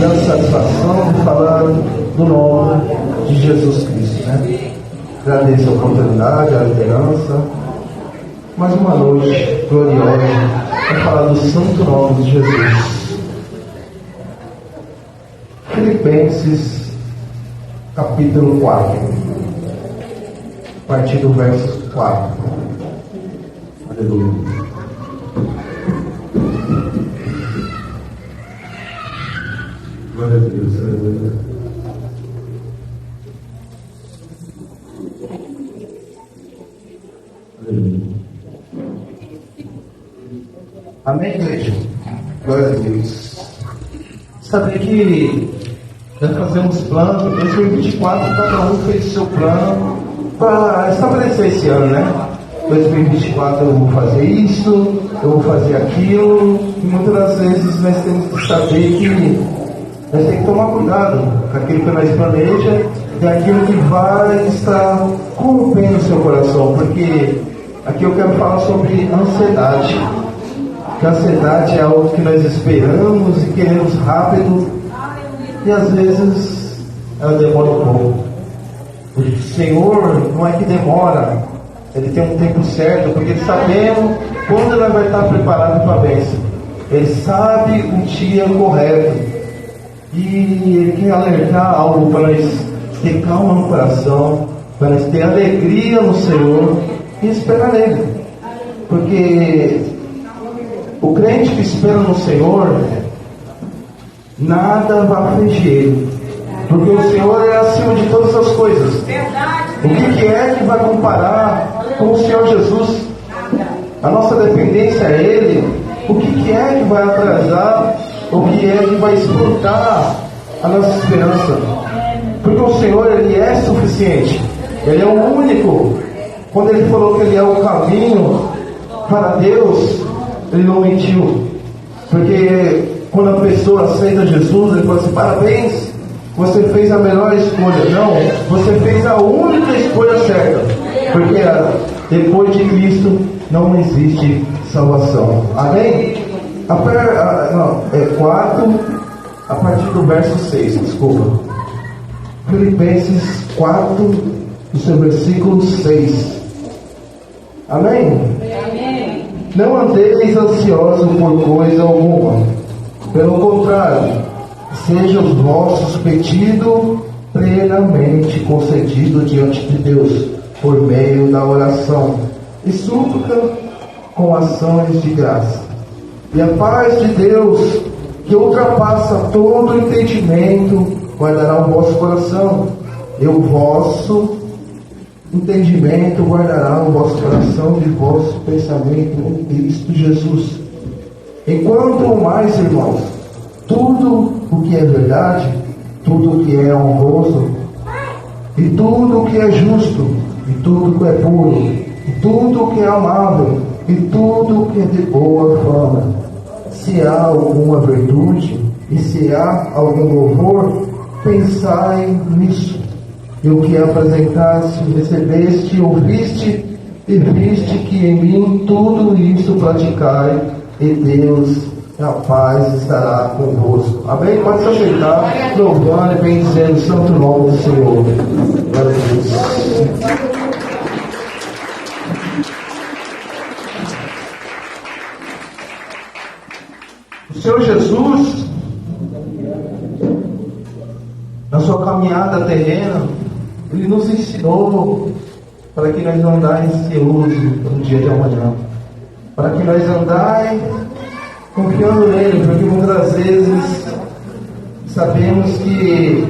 grande satisfação de falar do nome de Jesus Cristo, né? Agradeço a oportunidade, a liderança. Mais uma noite gloriosa para falar do santo nome de Jesus. Filipenses, capítulo 4, a partir do verso 4. Aleluia. Glória a Deus, aleluia. Aleluia. Amém, igreja? Glória a Deus. Saber que nós fazemos planos, 2024, cada um fez o seu plano para estabelecer esse ano, né? 2024 eu vou fazer isso, eu vou fazer aquilo, e muitas das vezes nós temos que saber que nós temos que tomar cuidado com aquilo que nós planeja e aquilo que vai estar corrompendo o seu coração, porque aqui eu quero falar sobre ansiedade. Que a ansiedade é algo que nós esperamos e queremos rápido, e às vezes ela demora um pouco. O Senhor não é que demora, Ele tem um tempo certo, porque Ele sabendo quando Ele vai estar preparado para a bênção. Ele sabe o dia correto, e Ele quer alertar algo para nós ter calma no coração, para nós ter alegria no Senhor e esperar nele. Porque o crente que espera no Senhor, nada vai afligir ele, porque o Senhor é acima de todas as coisas. O que é que vai comparar com o Senhor Jesus? A nossa dependência é Ele. O que é que vai atrasar? O que é que vai explotar a nossa esperança? Porque o Senhor, Ele é suficiente. Ele é o único. Quando Ele falou que Ele é o caminho para Deus, Ele não mentiu. Porque quando a pessoa aceita Jesus, Ele fala assim: parabéns, você fez a melhor escolha. Não, você fez a única escolha certa. Porque depois de Cristo não existe salvação. Amém? 4, a partir do verso 6, desculpa. Filipenses 4, do seu versículo 6. Amém? Amém. Não andeis ansiosos por coisa alguma. Pelo contrário, sejam os vossos pedidos plenamente concedidos diante de Deus, por meio da oração e súplica com ações de graça. E a paz de Deus, que ultrapassa todo entendimento, guardará o vosso coração e o vosso entendimento guardará o vosso coração de vosso pensamento em Cristo Jesus. Enquanto mais, irmãos, tudo o que é verdade, tudo o que é honroso, e tudo o que é justo, e tudo o que é puro, e tudo o que é amável, e tudo o que é de boa fama, se há alguma virtude, e se há algum louvor, pensai nisso. E o que apresentaste, recebeste, ouviste e viste que em mim tudo isso praticai, e Deus, a paz estará convosco. Amém? Pode se ajeitar, louvando e bendizendo o santo nome do Senhor. Glória a Deus. O Senhor Jesus, na sua caminhada terrena, Ele nos ensinou para que nós não andais ansiosos no dia de amanhã, para que nós andai confiando nele, porque muitas das vezes sabemos que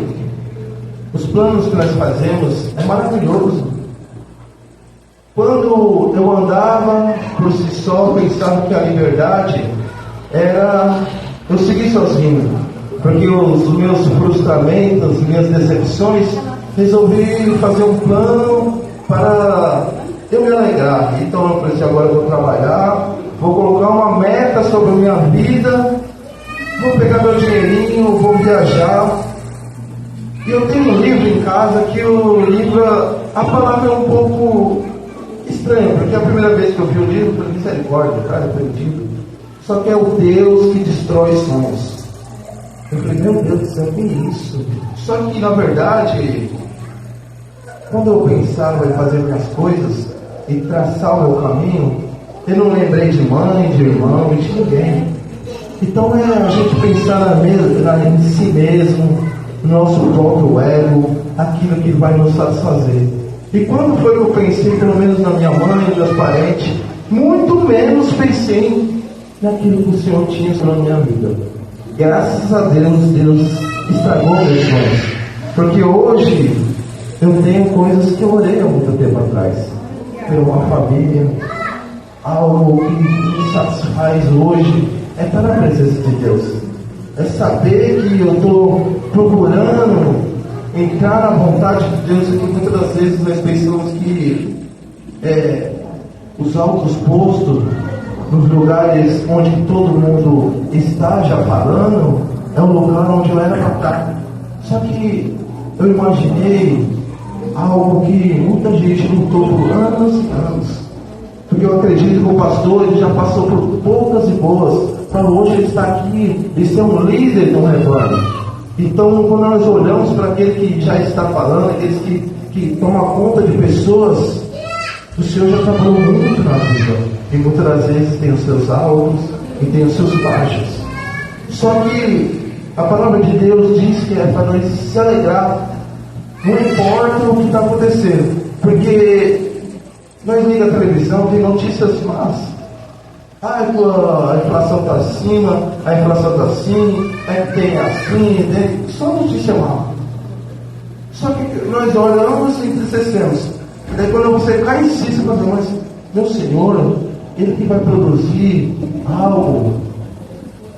os planos que nós fazemos é maravilhoso. Quando eu andava por si só, pensava que a liberdade era eu seguir sozinho, porque os meus frustramentos, minhas decepções, resolvi fazer um plano para eu me alegrar. Então eu pensei: agora eu vou trabalhar, vou colocar uma meta sobre a minha vida, vou pegar meu dinheirinho, vou viajar. E eu tenho um livro em casa que o livro, a palavra é um pouco estranha, porque a primeira vez que eu vi o livro, eu falei: misericórdia, cara, perdido. Só que é o Deus que destrói sonhos. Eu falei, meu Deus do céu, que isso? Só que, na verdade, quando eu pensava em fazer minhas coisas e traçar o meu caminho, eu não lembrei de mãe, de irmão e de ninguém. Então é a gente pensar em si mesmo, no nosso próprio ego, aquilo que vai nos satisfazer. E quando foi que eu pensei, pelo menos na minha mãe, nos meus parentes, muito menos pensei naquilo que o Senhor tinha sobre a minha vida. Graças a Deus, Deus estragou meus sonhos. Porque hoje eu tenho coisas que eu orei há muito tempo atrás. Ter uma família, algo que me satisfaz hoje é estar na presença de Deus. É saber que eu estou procurando entrar na vontade de Deus, e que muitas das vezes nós pensamos que os altos postos, nos lugares onde todo mundo está já falando, é o lugar onde eu era para estar. Só que eu imaginei algo que muita gente lutou por anos e anos. Porque eu acredito que o pastor ele já passou por poucas e boas, para hoje ele estar aqui e ser um líder do rebanho. Então, quando nós olhamos para aquele que já está falando, aqueles que tomam conta de pessoas, o Senhor já trabalhou muito na vida. E muitas das vezes tem os seus altos e tem os seus baixos. Só que a palavra de Deus diz que é para nós se alegrar, não importa o que está acontecendo. Porque nós ligamos a televisão, tem notícias más. A inflação está acima, a inflação está assim, tem assim, tem... só notícia má. Só que nós olhamos e entristecemos. Daí quando você cai em si, você fala, mas meu Senhor, Ele que vai produzir algo.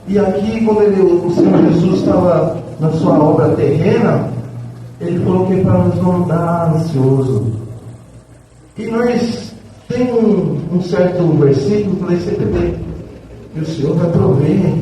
E aqui, quando o Senhor Jesus estava na sua obra terrena, Ele falou que é para nos não andar ansioso. E nós tem um certo versículo que nós sempre lê, e o Senhor vai prover.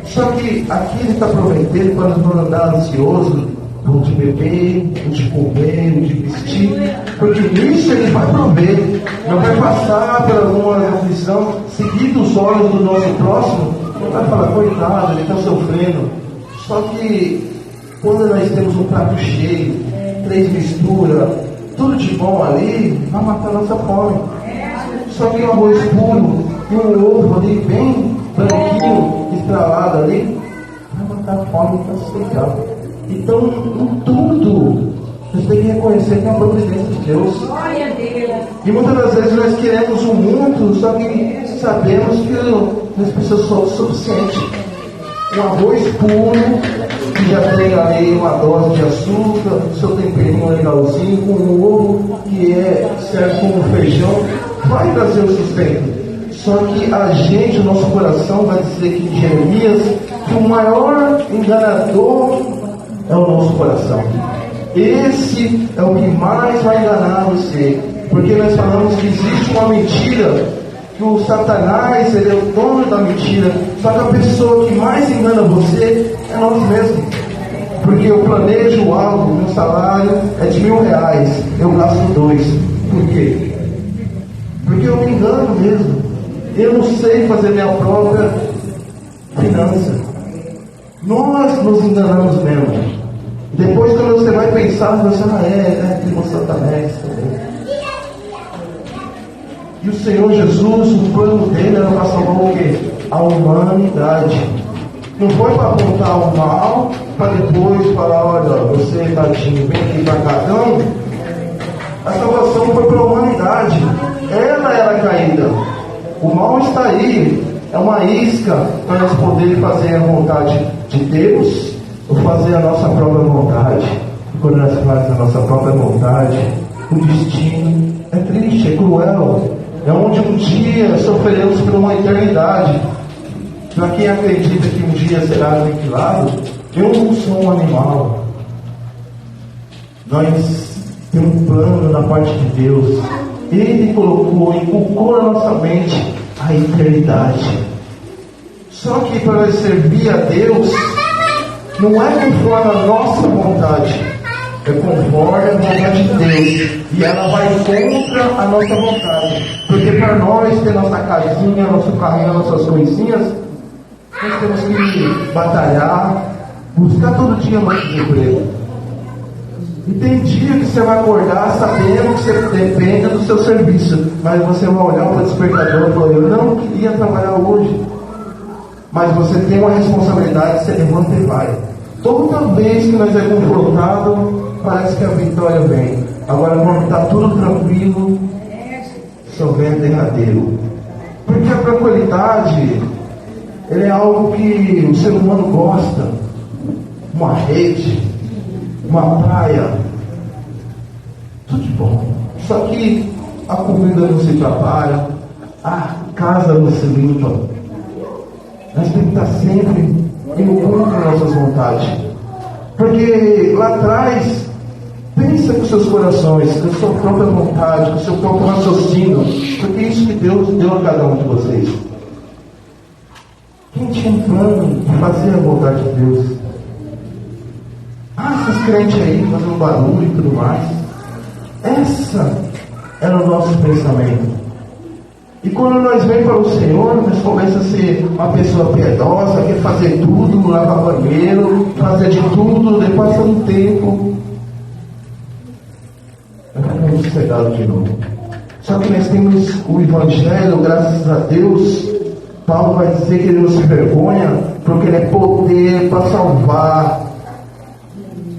Só que aqui Ele está prometendo para nos não andar ansioso, ou de beber, ou de comer, ou de vestir, porque nisso Ele vai prover. Não vai passar por alguma aflição, seguir os olhos do nosso próximo, não vai falar, coitado, ele está sofrendo. Só que quando nós temos um prato cheio, 3 misturas, tudo de bom ali, vai matar a nossa fome. Só que um arroz puro e um ovo ali, bem branquinho, estralado ali, vai matar a fome e está sustentável. Então, em tudo, nós temos que reconhecer que é a providência de Deus. E muitas das vezes nós queremos o muito, só que sabemos que as pessoas são o suficiente. Um arroz puro, que já tem ali uma dose de açúcar, seu temperinho legalzinho, com um ovo que serve como feijão, vai trazer o sustento. Só que a gente, o nosso coração, vai dizer que em Jeremias, que o maior enganador é o nosso coração. Esse é o que mais vai enganar você. Porque nós falamos que existe uma mentira, que o Satanás, ele é o dono da mentira. Só que a pessoa que mais engana você é nós mesmos. Porque eu planejo algo, meu salário é de R$1.000, eu gasto 2. Por quê? Porque eu me engano mesmo. Eu não sei fazer minha própria finança. Nós nos enganamos mesmo. Depois, quando você vai pensar, você tem um Satanás também. E o Senhor Jesus, o plano dele era para salvar o quê? A humanidade. Não foi para apontar o mal, para depois falar, olha, você tadinho, vem aqui para cá. Não. A salvação foi para a humanidade. Ela era caída. O mal está aí. É uma isca para nós podermos fazer a vontade de Deus ou fazer a nossa própria vontade. E quando nós fazemos a nossa própria vontade, o destino é triste, é cruel. É onde um dia sofreremos por uma eternidade. Para quem acredita que um dia será aniquilado, eu não sou um animal. Nós temos um plano na parte de Deus. Ele colocou, inculcou na nossa mente a eternidade. Só que para nós servir a Deus, não é conforme a nossa vontade, é conforme a vontade de Deus. E ela vai contra a nossa vontade. Porque para nós ter nossa casinha, nosso carrinho, nossas coisinhas, nós temos que batalhar, Buscar todo dia mais emprego. E tem dia que você vai acordar sabendo que você depende do seu serviço, mas você vai olhar para o despertador e falar: eu não queria trabalhar hoje. Mas você tem uma responsabilidade, você levanta e vai. Toda vez que nós é confrontado, parece que a vitória vem. Agora, quando está tudo tranquilo, só vem a derradeiro. Porque a tranquilidade, ele é algo que o ser humano gosta. Uma rede, uma praia, tudo de bom. Só que a comida não se trabalha, a casa não se limpa. Nós temos que estar sempre indo contra nossas vontades. Porque lá atrás, pensa com seus corações, com a sua própria vontade, com o seu próprio raciocínio. Porque é isso que Deus deu a cada um de vocês. Quem tinha um plano de fazer a vontade de Deus? Esses crentes aí fazendo barulho e tudo mais. Essa era o nosso pensamento. E quando nós vemos para o Senhor, nós começamos a ser uma pessoa piedosa, quer fazer tudo, lavar banheiro, fazer de tudo, depois de um tempo, vamos pegar de novo. Só que nós temos o Evangelho, graças a Deus. Paulo vai dizer que ele não se vergonha, porque ele é poder para salvar.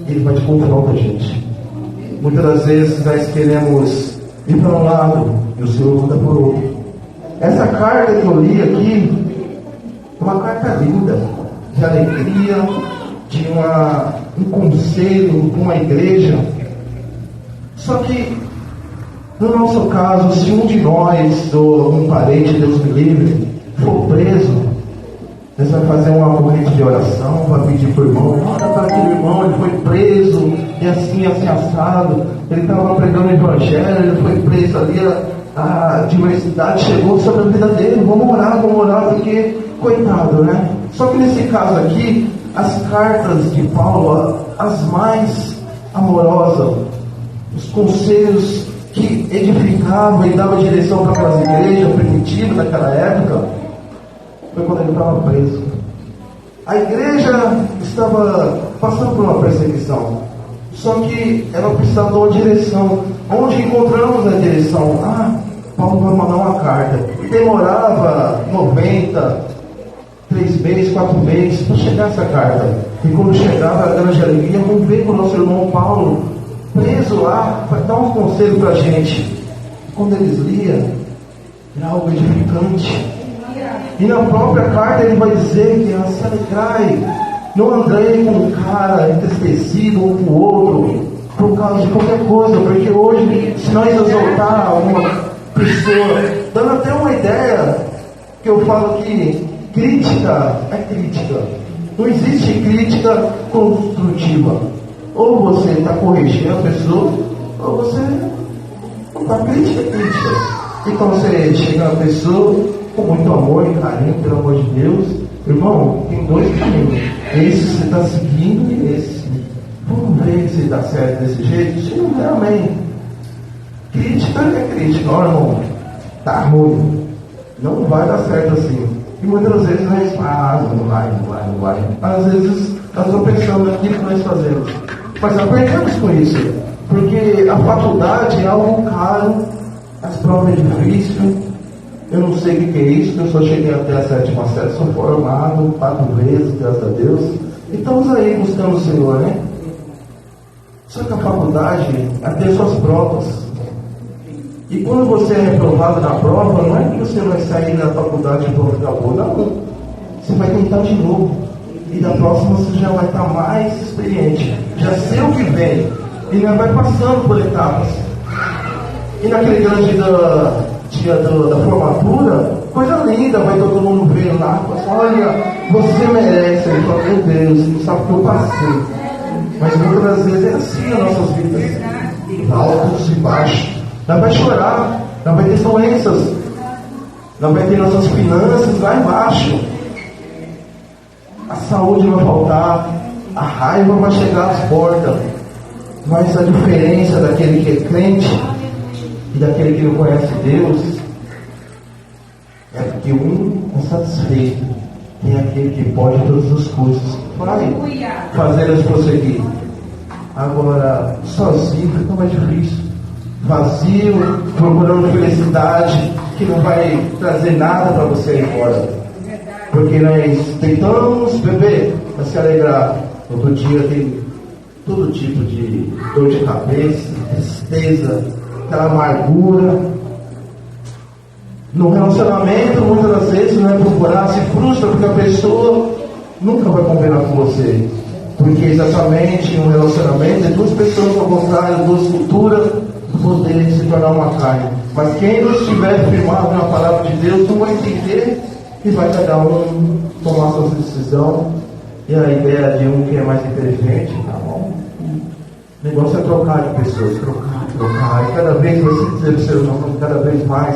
Ele vai te confrontar a gente. Muitas das vezes nós queremos ir para um lado e o Senhor manda por outro. Essa carta que eu li aqui é uma carta linda, de alegria, de um conselho com uma igreja. Só que, no nosso caso, se um de nós, ou um parente, Deus me livre, for preso, nós vamos fazer uma corrente de oração, vai pedir para o irmão: olha para aquele irmão, ele foi preso, e assim assado, ele estava pregando o evangelho, ele foi preso ali, a diversidade chegou sobre a vida dele, vamos orar, porque, coitado, né? Só que nesse caso aqui, as cartas de Paulo, as mais amorosas, os conselhos que edificavam e davam direção para aquelas igrejas primitivas daquela época, foi quando ele estava preso. A igreja estava passando por uma perseguição, só que ela precisava de uma direção. Onde encontramos a direção? Paulo vai mandar uma carta. E demorava 3 meses, 4 meses para chegar essa carta. E quando chegava a grande alegria, vamos ver com o nosso irmão Paulo preso lá, para dar um conselho para a gente. E quando eles liam, era algo edificante. E na própria carta ele vai dizer que se alegrai, não andei com um cara entristecido um com o outro por causa de qualquer coisa, porque hoje, se nós exaltar uma pessoa, dando até uma ideia, que eu falo que crítica é crítica, não existe crítica construtiva. Ou você está corrigindo a pessoa, ou você está crítica. Então você chega na pessoa com muito amor e carinho, pelo amor de Deus: irmão, tem 2 caminhos, esse você está seguindo e esse. Vamos ver se dá certo desse jeito. Se não der, amém. Crítica é crítica. Ó, irmão, tá ruim, não vai dar certo assim. E muitas vezes nós não vai. Às vezes nós estamos pensando naquilo que nós fazemos, mas aprendemos com isso, porque a faculdade é algo caro, as provas é difícil. Eu não sei o que é isso, eu só cheguei até a 7ª série, sou formado 4 vezes, graças a Deus. E estamos aí buscando o Senhor, né? Só que a faculdade tem suas provas. E quando você é reprovado na prova, não é que você vai sair da faculdade e pronto, acabou. Não. Você vai tentar de novo. E da próxima você já vai estar mais experiente. Já sei o que vem. E já vai passando por etapas. E naquele grande dia da formatura, coisa linda, vai todo mundo ver lá, olha, você merece. Ele fala: meu Deus, não sabe o que eu passei. Mas muitas das vezes é assim as nossas vidas, altos e baixos. Nós vai chorar, nós vai ter doenças, nós vai ter nossas finanças lá embaixo, a saúde vai faltar, a raiva vai chegar às portas. Mas a diferença daquele que é crente e daquele que não conhece Deus é que um é satisfeito, tem aquele que pode todas as coisas, vai fazê-las prosseguir. Agora, sozinho fica mais difícil. Vazio, procurando felicidade, que não vai trazer nada para você ir embora. Porque nós tentamos beber para se alegrar. Outro dia tem todo tipo de dor de cabeça, tristeza, aquela amargura. No relacionamento, muitas das vezes, não é procurar, se frustra porque a pessoa nunca vai combinar com você. Porque exatamente no relacionamento é duas pessoas ao contrário, duas culturas, poder se tornar uma carne. Mas quem não estiver firmado na palavra de Deus não vai entender e vai cada um tomar sua decisão. E a ideia de um que é mais inteligente, tá bom? O negócio é trocar de pessoas, trocar. E cada vez vai se dizer o ser humano, cada vez mais.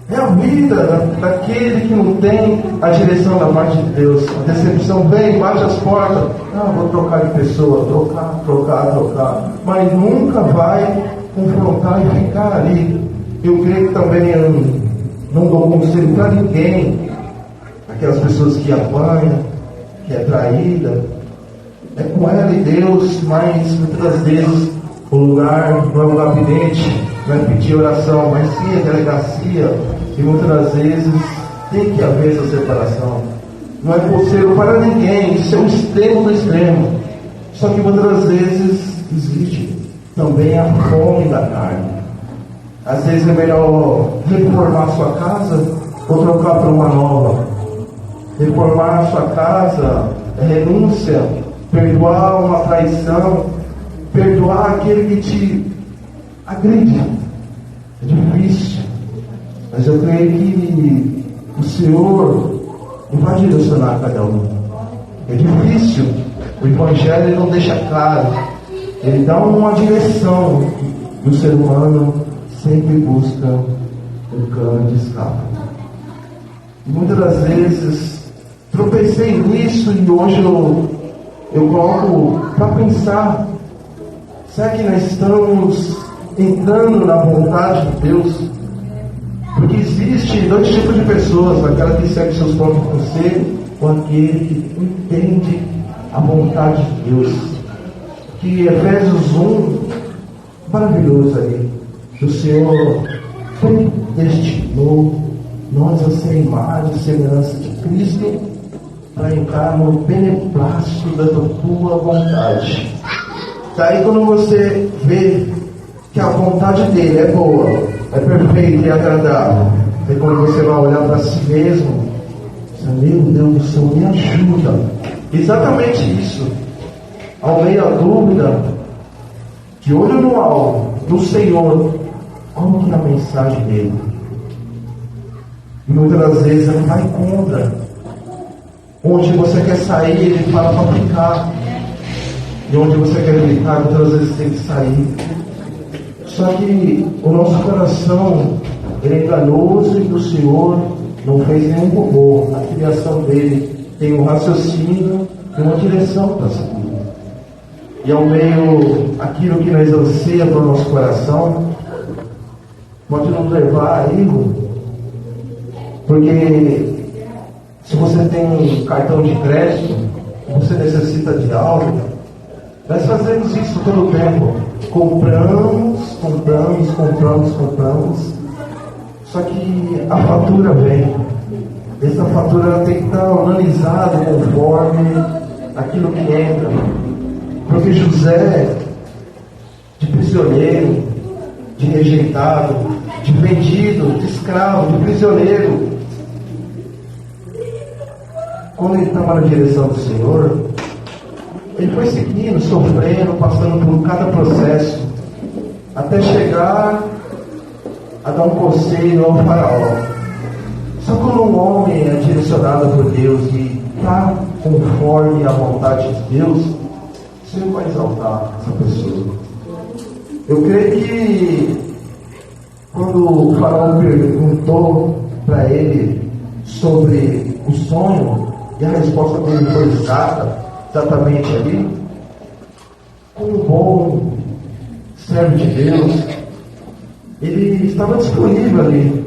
É a vida daquele que não tem a direção da parte de Deus. A decepção vem, bate as portas. Vou trocar de pessoa, trocar. Mas nunca vai confrontar e ficar ali. Eu creio que também eu não dou conselho para ninguém. Aquelas pessoas que apanham, que é traída. É com ela e Deus, mas muitas das vezes o lugar não é um gabinete, não é pedir oração, mas sim a delegacia. E muitas das vezes tem que haver essa separação. Não é conselho para ninguém, isso é o extremo do extremo. Só que muitas das vezes existe também a fome da carne. Às vezes é melhor reformar a sua casa ou trocar por uma nova. Reformar a sua casa é renúncia, perdoar uma traição, perdoar aquele que te agride. É difícil. Mas eu creio que o Senhor não vai direcionar cada um. É difícil. O Evangelho não deixa claro. Ele dá uma direção. E o ser humano sempre busca um cano de escape. E muitas das vezes tropecei nisso e hoje eu coloco para pensar. Será que nós estamos entrando na vontade de Deus? Porque existe dois tipos de pessoas, aquela que segue seus próprios conselhos ou aquele que entende a vontade de Deus. Que Efésios 1, maravilhoso ali, o Senhor predestinou nós a ser imagem e semelhança de Cristo para entrar no beneplácito da tua vontade. Daí quando você vê que a vontade dele é boa, é perfeita e agradável, aí quando você vai olhar para si mesmo, meu Deus do céu, me ajuda. Exatamente isso. Ao meio da dúvida, de olho no alvo, do Senhor, qual que é a mensagem dele? E muitas das vezes ele vai contra. Onde você quer sair, ele fala para ficar. E onde você quer ficar, muitas vezes tem que sair. Só que o nosso coração, ele é enganoso e o Senhor não fez nenhum robô. A criação dele tem um raciocínio e uma direção para seguir. E ao meio aquilo que nós anseia para o nosso coração, pode nos levar a erro. Porque se você tem um cartão de crédito, você necessita de algo, nós fazemos isso todo o tempo. Compramos. Só que a fatura vem. Essa fatura tem que estar organizada conforme aquilo que entra. Porque José, de prisioneiro, de rejeitado, de vendido, de escravo, de prisioneiro, quando ele estava na direção do Senhor, ele foi seguindo, sofrendo, passando por cada processo, até chegar a dar um conselho ao faraó. Só quando um homem é direcionado por Deus e está conforme a vontade de Deus, o Senhor vai exaltar essa pessoa. Eu creio que quando o faraó perguntou para ele sobre o sonho, e a resposta dele foi exatamente ali, como um bom servo de Deus, ele estava disponível ali,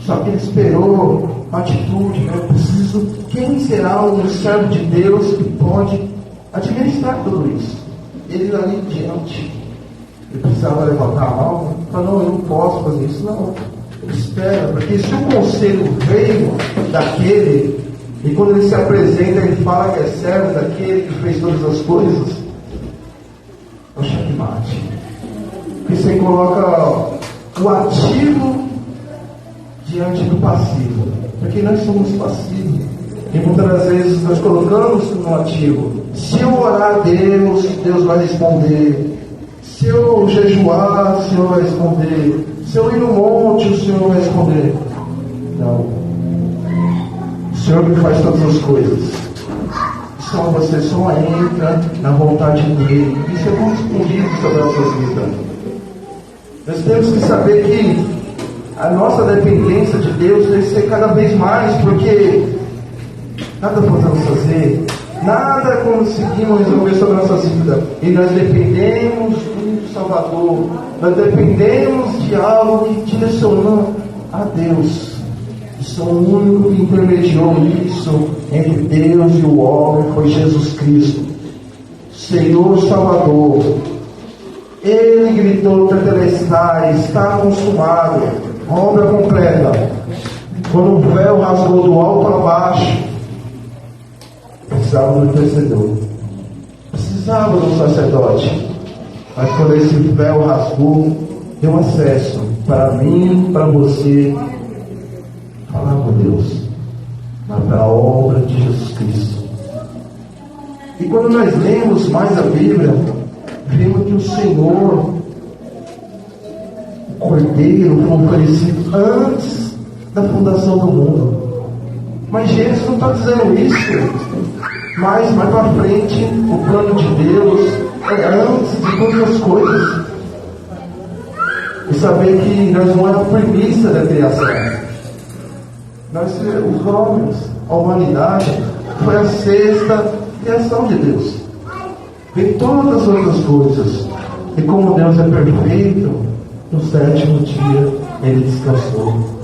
só que ele esperou a atitude, eu preciso quem será um servo de Deus que pode administrar tudo isso? Ele ali diante, ele precisava levantar a mão, falar, não, eu não posso fazer isso, não. Espera, porque se o conselho veio daquele, e quando ele se apresenta, ele fala que é servo daquele que fez todas as coisas, é um checkmate. Porque você coloca o ativo diante do passivo, porque nós somos passivos, e muitas vezes nós colocamos no ativo. Se eu orar a Deus, Deus vai responder. Se eu jejuar, o Senhor vai responder. Se eu ir no monte, o Senhor vai responder. Não. O Senhor que faz todas as coisas. Só você só entra na vontade dele. Isso é muito escondido sobre as nossas vidas. Nós temos que saber que a nossa dependência de Deus deve ser cada vez mais, porque nada podemos fazer, nada conseguimos resolver sobre a nossa vida. E nós dependemos do Salvador, nós dependemos de algo que direciona a Deus. Isso é o único que intermediou isso entre Deus e o homem, foi Jesus Cristo, Senhor Salvador. Ele gritou: tetelestai, está consumado, obra completa. Quando o véu rasgou do alto a baixo, precisava do intercedor, precisava do sacerdote. Mas quando esse véu rasgou, deu acesso para mim, para você, falar com Deus, mas para a obra de Jesus Cristo. E quando nós lemos mais a Bíblia, vemos que o Senhor, o Cordeiro, foi oferecido antes da fundação do mundo. Mas Jesus não está dizendo isso. Mas mais para frente, o plano de Deus é antes de todas as coisas. E saber que nós não é a premissa da criação. Nós, os homens, a humanidade, foi a sexta criação de Deus. Vem todas as outras coisas. E como Deus é perfeito, no sétimo dia ele descansou.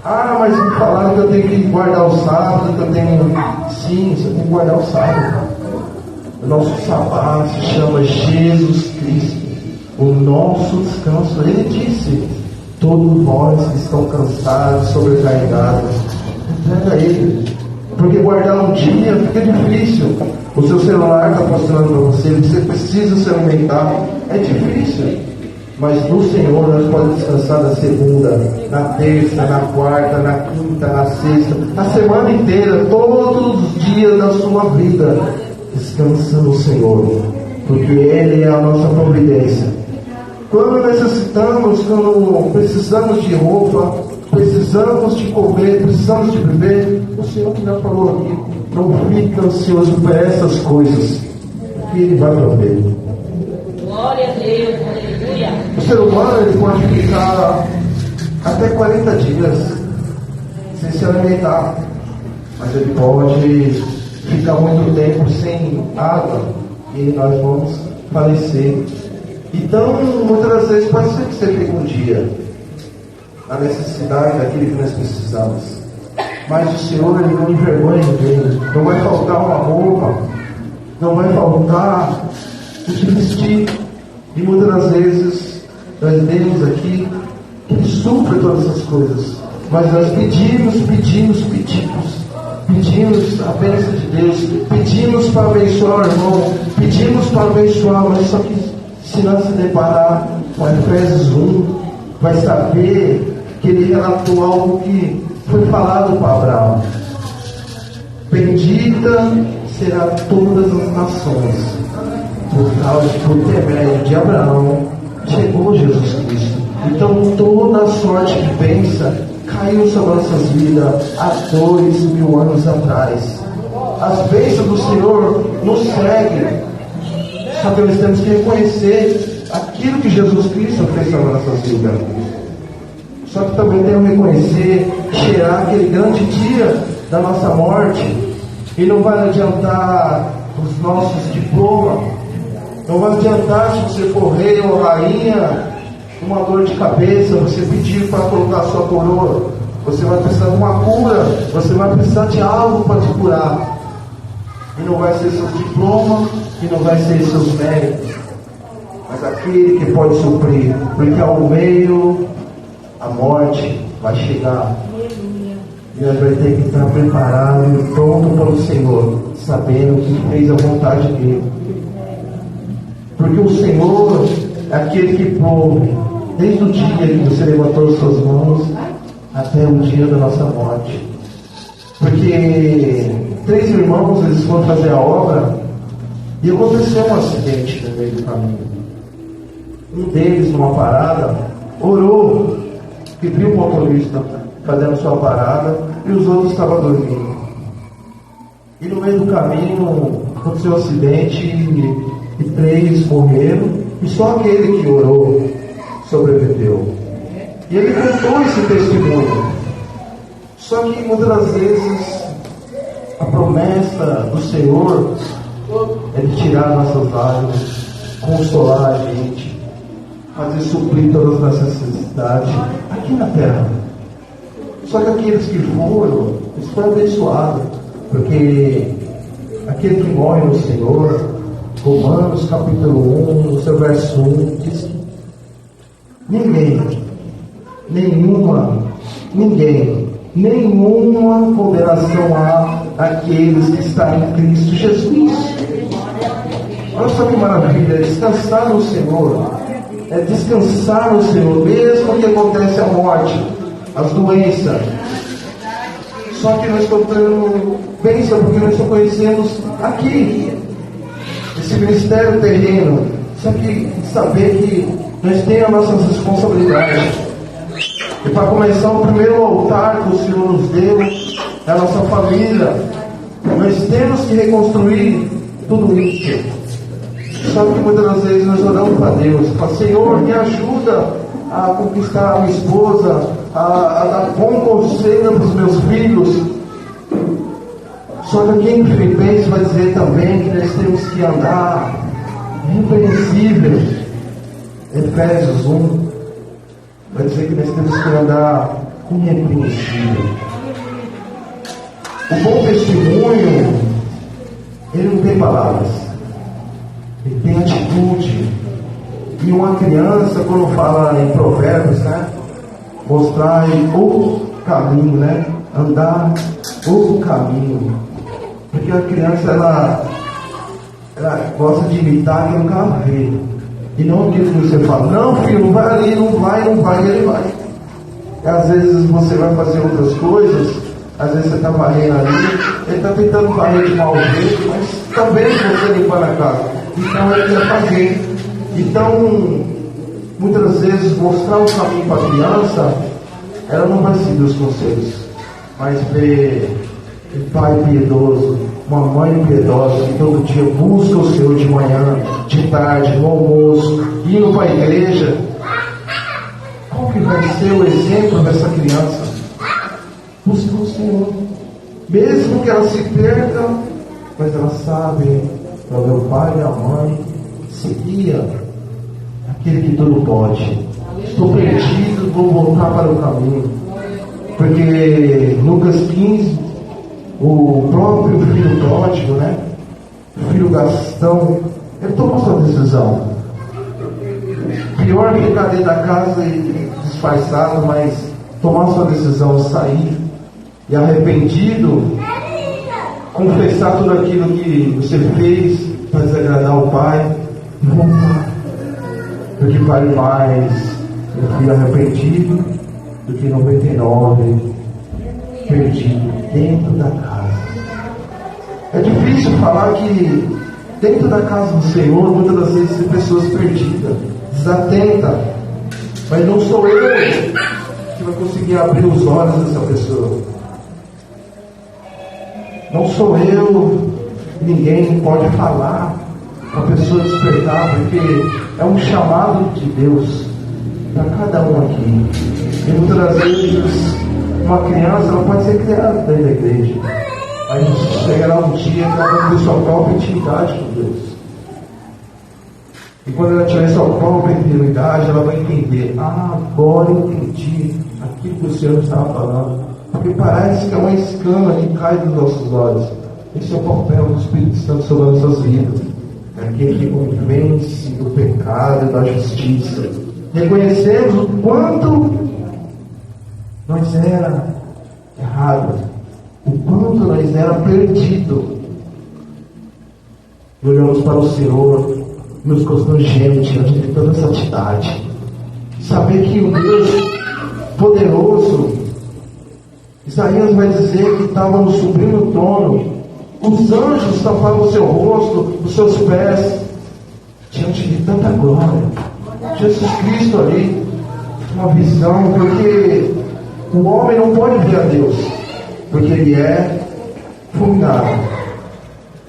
Ah, mas me falaram que eu tenho que guardar o sábado, que eu tenho... Sim, você tem que guardar o sábado. O nosso sábado se chama Jesus Cristo. O nosso descanso. Ele disse: todos vós que estão cansados, sobrecarregados, entrega a Ele. Porque guardar um dia fica difícil. O seu celular está mostrando para você precisa se alimentar. É difícil. Mas no Senhor nós podemos descansar na segunda, na terça, na quarta, na quinta, na sexta, a semana inteira, todos os dias da sua vida. Descansa no Senhor, porque Ele é a nossa providência. Quando necessitamos, quando precisamos de roupa, precisamos de comer, precisamos de beber, o Senhor que já falou aqui, não fica ansioso por essas coisas, porque Ele vai prover. Glória a Deus, aleluia. O ser humano ele pode ficar até 40 dias sem se alimentar, mas ele pode ficar muito tempo sem água e nós vamos falecer. Então, muitas vezes pode ser que você fique um dia na necessidade daquilo que nós precisamos, mas o Senhor ele não envergonha ninguém. Não vai faltar uma roupa, não vai faltar o que vestir. E muitas vezes nós vemos aqui que Ele supre todas essas coisas, mas nós pedimos a bênção de Deus, pedimos para abençoar o irmão, pedimos para abençoar, mas só que se nós se deparar com Efésios 1, vai saber que ele relatou algo que foi falado para Abraão: bendita será todas as nações. Por intermédio de Abraão chegou Jesus Cristo. Então toda a sorte de bênção caiu sobre nossas vidas há 2000 anos atrás. As bênçãos do Senhor nos seguem. Só que nós temos que reconhecer aquilo que Jesus Cristo fez sobre nossas vidas. Só que também temos que reconhecer, cheirar aquele grande dia da nossa morte. E não vai adiantar os nossos diplomas. Não vai adiantar se você for rei ou rainha, uma dor de cabeça, você pedir para colocar a sua coroa. Você vai precisar de uma cura, você vai precisar de algo para te curar. E não vai ser seus diplomas, e não vai ser seus méritos, mas aquele que pode suprir, porque ao meio a morte vai chegar. E nós vai ter que estar preparado e pronto para o Senhor, sabendo que fez a vontade dele. Porque o Senhor é aquele que prove, desde o dia que você levantou suas mãos até o dia da nossa morte. Porque 3 irmãos, eles foram fazer a obra e aconteceu um acidente no meio do caminho. Um deles, numa parada, orou, que viu o motorista fazendo sua parada, e os outros estavam dormindo. E no meio do caminho aconteceu um acidente e 3 morreram, e só aquele que orou sobreviveu. E ele contou esse testemunho. Só que muitas das vezes a promessa do Senhor é de tirar nossas lágrimas, consolar a gente, fazer suprir todas as necessidades aqui na terra. Só que aqueles que foram, eles foram abençoados, porque aquele que morre no Senhor, Romanos capítulo 1, no seu verso 1, diz que nenhuma condenação há àqueles que estão em Cristo Jesus. Olha só que maravilha, descansar no Senhor, é descansar no Senhor, mesmo que acontece a morte, as doenças. Só que nós estamos tendo bênção, porque nós só conhecemos aqui, esse ministério terreno. Só que saber que nós temos as nossas responsabilidades. E para começar, o primeiro altar que o Senhor nos deu é a nossa família. Nós temos que reconstruir tudo isso. Só que muitas das vezes nós oramos para Deus, para Senhor, me ajuda a conquistar a minha esposa, a dar bom conselho para os meus filhos. Só que aqui em Filipenses vai dizer também que nós temos que andar irrepreensíveis. Efésios 1 vai dizer que nós temos que andar irrepreensíveis. O bom testemunho, ele não tem palavras, ele tem atitude. E uma criança, quando fala em provérbios, né, mostrar o caminho, né, andar o caminho. Porque a criança, ela gosta de imitar aquilo que ela vê. E não aquilo que você fala, não filho, não vai ali, não vai, e ele vai. E às vezes você vai fazer outras coisas, às vezes você está varrendo ali, ele está tentando varrer de mau jeito, mas também você limpar a casa. Então ele quer fazer. Então, muitas vezes mostrar o caminho para a criança, ela não vai seguir os conselhos, mas ver um pai piedoso, uma mãe piedosa, que todo dia busca o Senhor de manhã, de tarde, no almoço, indo para a igreja. Qual que vai ser o exemplo dessa criança? Busca o Senhor. Mesmo que ela se perca, mas ela sabe, para o meu pai e a mãe, seguia aquele que tudo pode. Estou perdido, vou voltar para o caminho. Porque Lucas 15, o próprio filho pródigo, né? O filho Gastão, ele tomou sua decisão. Pior que ficar dentro da casa e disfarçado, mas tomar sua decisão, sair e arrependido, confessar tudo aquilo que você fez para desagradar o pai e voltar. Porque vale mais um filho arrependido do que 99 perdido dentro da casa. É difícil falar que dentro da casa do Senhor, muitas das vezes tem pessoas perdidas, desatentas, mas não sou eu que vai conseguir abrir os olhos dessa pessoa. Não sou eu, ninguém pode falar para a pessoa despertar, porque é um chamado de Deus para cada um aqui. E muitas das vezes uma criança não pode ser criada dentro da igreja, mas chegará um dia que ela vai ter sua própria intimidade com Deus. E quando ela tiver sua própria intimidade, ela vai entender: agora eu entendi aquilo que o Senhor estava falando, porque parece que é uma escama que cai dos nossos olhos. Esse é o papel do Espírito Santo sobre as nossas vidas. É aquele que convence do pecado e da justiça. Reconhecemos o quanto nós era errado, o quanto nós era perdido. E olhamos para o Senhor, nos constrangemos diante de toda essa entidade. Saber que o Deus poderoso, Isaías vai dizer que estava no sublime trono, os anjos tapavam o seu rosto, os seus pés, diante de tanta glória. Jesus Cristo ali, uma visão, porque o homem não pode ver a Deus, porque ele é fulminado.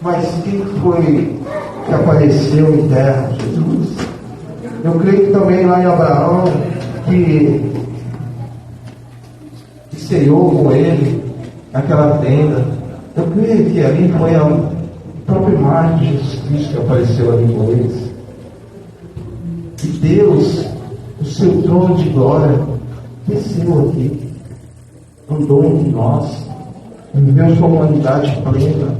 Mas quem foi que apareceu em terra? Jesus. Eu creio que também lá em Abraão, que ceiou com ele naquela tenda. Eu creio que ali foi a própria imagem de Jesus Cristo que apareceu ali com eles. E Deus, o seu trono de glória, desceu aqui, andou entre nós, viveu sua humanidade plena,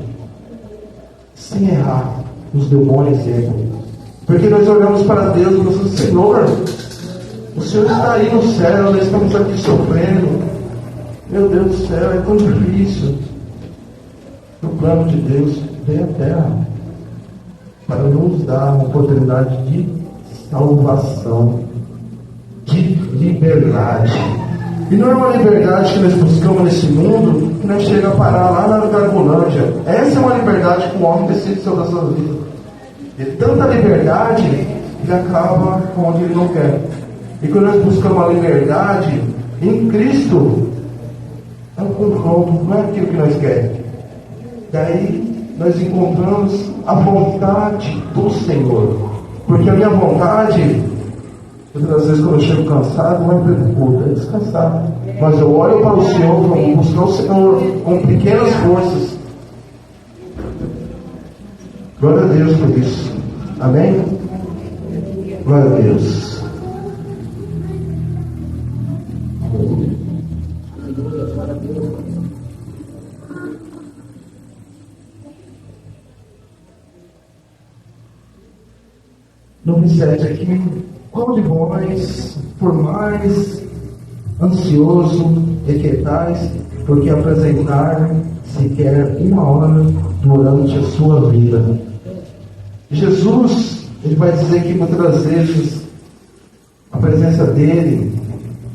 sem errar, nos deu bom exemplo. Porque nós olhamos para Deus e falamos: Senhor, o Senhor está aí no céu, nós estamos aqui sofrendo. Meu Deus do céu, é tão difícil. O plano de Deus veio à terra para nos dar uma oportunidade de salvação, de liberdade. E não é uma liberdade que nós buscamos nesse mundo que nós chega a parar lá na Gargolândia. Essa é uma liberdade que o homem decide sobre a sua vida. E tanta liberdade que acaba onde ele não quer. E quando nós buscamos a liberdade em Cristo, é um confronto, não é aquilo que nós queremos. Daí nós encontramos a vontade do Senhor. Porque a minha vontade, muitas vezes quando eu chego cansado, não é preocupado, é descansar. Mas eu olho para o Senhor, vou buscar o Senhor com pequenas forças. Glória a Deus por isso. Amém? Glória a Deus. No 27 aqui, qual de vós, por mais ansioso e que tais, porque apresentar sequer uma hora durante a sua vida? Jesus, ele vai dizer que muitas das vezes a presença dele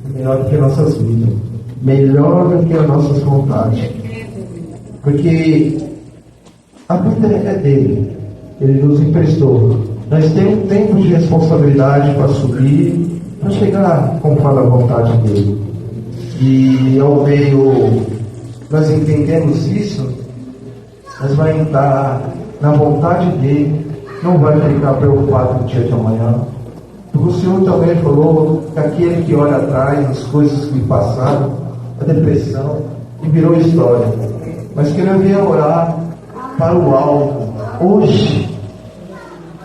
é melhor do que nossas vidas, melhor do que as nossas vontades, porque a vida é dele, ele nos emprestou. Nós temos um tempo de responsabilidade para subir, para chegar conforme a vontade dele. E ao meio nós entendemos isso, nós vamos entrar na vontade dele, não vai ficar preocupado com o dia de amanhã. Porque o Senhor também falou que aquele que olha atrás as coisas que passaram, a depressão, e virou história. Mas que nós viemos orar para o alto, hoje.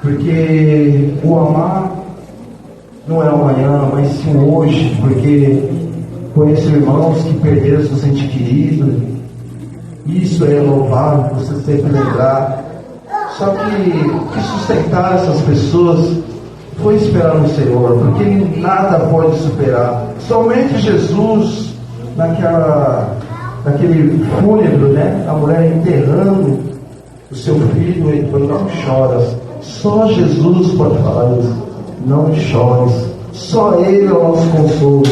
Porque o amar não é amanhã, mas sim hoje. Porque conheço irmãos que perderam seus entes queridos. Isso é louvável, você sempre lembrar. Só que sustentar essas pessoas foi esperar no Senhor, porque nada pode superar. Somente Jesus, naquele fúnebre, né? A mulher enterrando o seu filho, ele falou: não choras. Só Jesus pode falar isso. Não chores. Só Ele é o nosso consolo.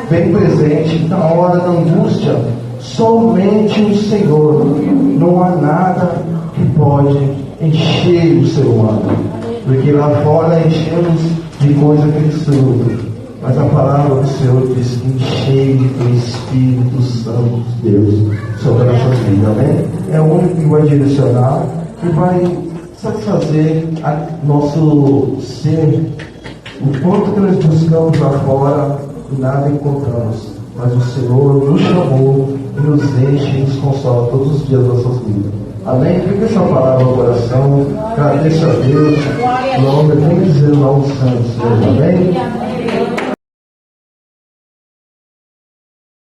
Bem presente na hora da angústia. Somente o Senhor. Não há nada que pode encher o ser humano. Porque lá fora enchemos de coisa que destruam. Mas a palavra do Senhor diz: enchei do Espírito Santo de Deus sobre a nossa vida. Né? É o único que vai direcionar e vai satisfazer nosso ser. O quanto que nós buscamos lá fora e nada encontramos, mas o Senhor nos chamou e nos enche e nos consola todos os dias das nossas vidas. Amém? Fica essa palavra no coração, agradeço a Deus, glória, vamos dizer lá os santos. Amém?